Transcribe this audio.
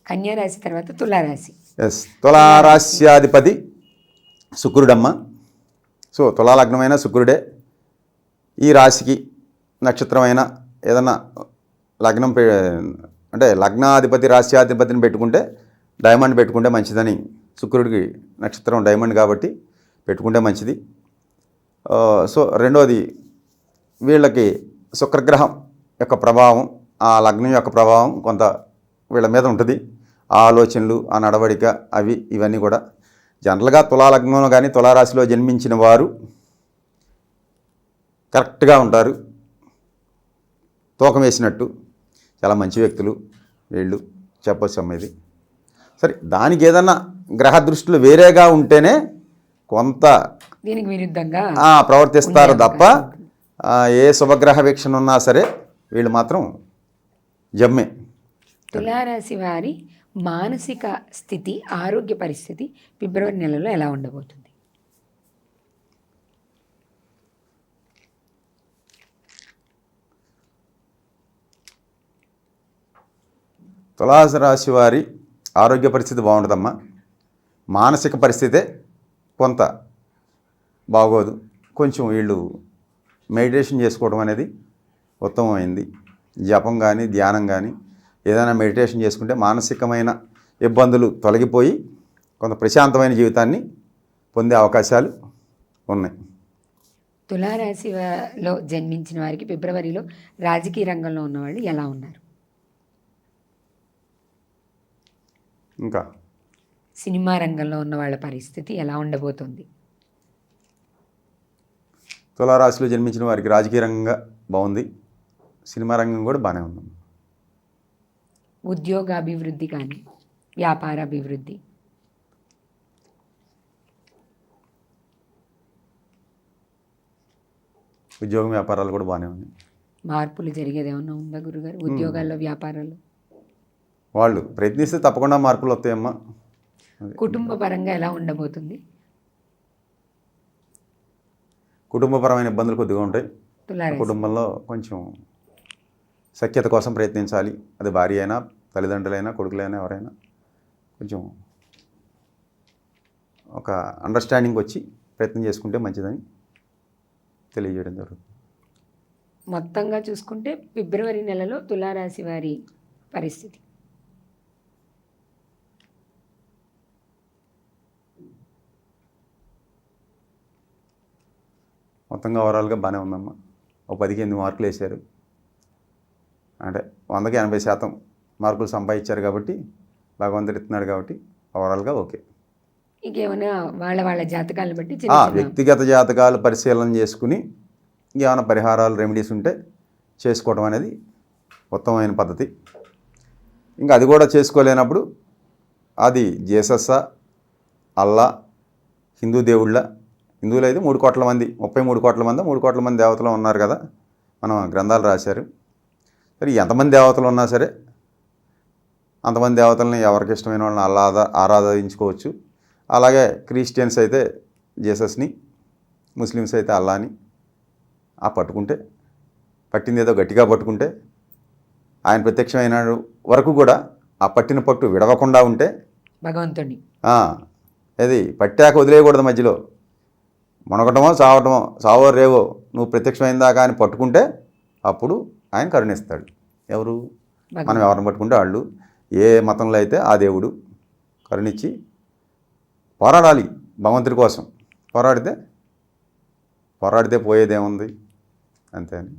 కన్యా రాశి తర్వాత తులారాశి. ఎస్, తులారాశ్యాధిపతి శుక్రుడమ్మ. సో తులాలగ్నమైన శుక్రుడే. ఈ రాశికి నక్షత్రమైన ఏదన్నా లగ్నం అంటే లగ్నాధిపతి రాశ్యాధిపతిని పెట్టుకుంటే డైమండ్ పెట్టుకుంటే మంచిదని, శుక్రుడికి నక్షత్రం డైమండ్ కాబట్టి పెట్టుకుంటే మంచిది. సో రెండోది, వీళ్ళకి శుక్రగ్రహం యొక్క ప్రభావం, ఆ లగ్నం యొక్క ప్రభావం కొంత వీళ్ళ మీద ఉంటుంది. ఆ ఆలోచనలు, ఆ నడవడిక, ఇవన్నీ కూడా జనరల్గా తులాలగ్నంలో కానీ తులారాశిలో జన్మించిన వారు కరెక్ట్గా ఉంటారు, తూకం వేసినట్టు. చాలా మంచి వ్యక్తులు వీళ్ళు, చెప్పొచ్చు అమ్మేది. సరే, దానికి ఏదన్నా గ్రహ దృష్టిలో వేరేగా ఉంటేనే కొంత దీనికి విరుద్ధంగా ప్రవర్తిస్తారు తప్ప ఏ శుభగ్రహ వీక్షణ ఉన్నా సరే వీళ్ళు మాత్రం జమ్మే. తులారాశి వారి మానసిక స్థితి, ఆరోగ్య పరిస్థితి ఫిబ్రవరి నెలలో ఎలా ఉండబోతుంది? తులారాశి వారి ఆరోగ్య పరిస్థితి బాగుంటుందమ్మా. మానసిక పరిస్థితే కొంత బాగోదు. కొంచెం వీళ్ళు మెడిటేషన్ చేసుకోవడం అనేది ఉత్తమమైంది. జపం కానీ ధ్యానం కానీ ఏదైనా మెడిటేషన్ చేసుకుంటే మానసికమైన ఇబ్బందులు తొలగిపోయి కొంత ప్రశాంతమైన జీవితాన్ని పొందే అవకాశాలు ఉన్నాయి. తులారాశిలో జన్మించిన వారికి ఫిబ్రవరిలో రాజకీయ రంగంలో ఉన్నవాళ్ళు ఎలా ఉన్నారు? ఇంకా సినిమా రంగంలో ఉన్న వాళ్ళ పరిస్థితి ఎలా ఉండబోతుంది? తులారాశిలో జన్మించిన వారికి రాజకీయ రంగంగా బాగుంది, సినిమా రంగం కూడా బాగానే ఉంది. ఉద్యోగ అభివృద్ధి కానీ వ్యాపార అభివృద్ధి? ఉద్యోగం వ్యాపారాలు కూడా బాగానే ఉన్నాయి. మార్పులు జరిగేది ఏమన్నా ఉందా గురుగారు ఉద్యోగాల్లో, వ్యాపారాల్లో? వాళ్ళు ప్రయత్నిస్తే తప్పకుండా మార్పులు వస్తాయమ్మా. కుటుంబ పరంగా ఎలా ఉండబోతుంది? కుటుంబపరమైన ఇబ్బందులు కొద్దిగా ఉంటాయి. తులారాశి కుటుంబంలో కొంచెం సఖ్యత కోసం ప్రయత్నించాలి. అది భార్య అయినా, తల్లిదండ్రులైనా, కొడుకులైనా, ఎవరైనా కొంచెం ఒక అండర్స్టాండింగ్ వచ్చి ప్రయత్నం చేసుకుంటే మంచిదని తెలియజేయడం జరుగుతుంది. మొత్తంగా చూసుకుంటే ఫిబ్రవరి నెలలో తులారాశి వారి పరిస్థితి మొత్తంగా ఓవరాల్గా బాగానే ఉందమ్మా. ఒక 18 మార్కులు వేశారు, అంటే 100కి 80% మార్కులు సంపాదించారు కాబట్టి భగవంతుడు ఇస్తున్నాడు కాబట్టి ఓవరాల్గా ఓకే. ఇంకేమైనా వాళ్ళ జాతకాలను బట్టి వ్యక్తిగత జాతకాలు పరిశీలన చేసుకుని ఏమైనా పరిహారాలు, రెమెడీస్ ఉంటే చేసుకోవడం అనేది ఉత్తమమైన పద్ధతి. ఇంకా అది కూడా చేసుకోలేనప్పుడు అది జీసస్సా, అల్లా, హిందూ దేవుళ్ళ, హిందువులు అయితే 3 కోట్ల మంది, 33 కోట్ల మంది, 3 కోట్ల మంది దేవతలు ఉన్నారు కదా, మనం గ్రంథాలు రాశారు. సరే, ఎంతమంది దేవతలు ఉన్నా సరే అంతమంది దేవతల్ని ఎవరికి ఇష్టమైన వాళ్ళని ఆరాధించుకోవచ్చు. అలాగే క్రిస్టియన్స్ అయితే జీసస్ని, ముస్లిమ్స్ అయితే అల్లాని పట్టుకుంటే, పట్టింది ఏదో గట్టిగా పట్టుకుంటే, ఆయన ప్రత్యక్షమైన వరకు కూడా ఆ పట్టిన పట్టు విడవకుండా ఉంటే భగవంతుడిని అది పట్టాక వదిలేయకూడదు. మధ్యలో మునగటమో చావటమో, చావో రేవో నువ్వు ప్రత్యక్షమైందా కానీ పట్టుకుంటే అప్పుడు ఆయన కరుణిస్తాడు. ఎవరు? మనం ఎవరిని పట్టుకుంటే వాళ్ళు. ఏ మతంలో అయితే ఆ దేవుడు కరుణించి పోరాడాలి భగవంతుడి కోసం. పోరాడితే పోయేదేముంది, అంతే అని.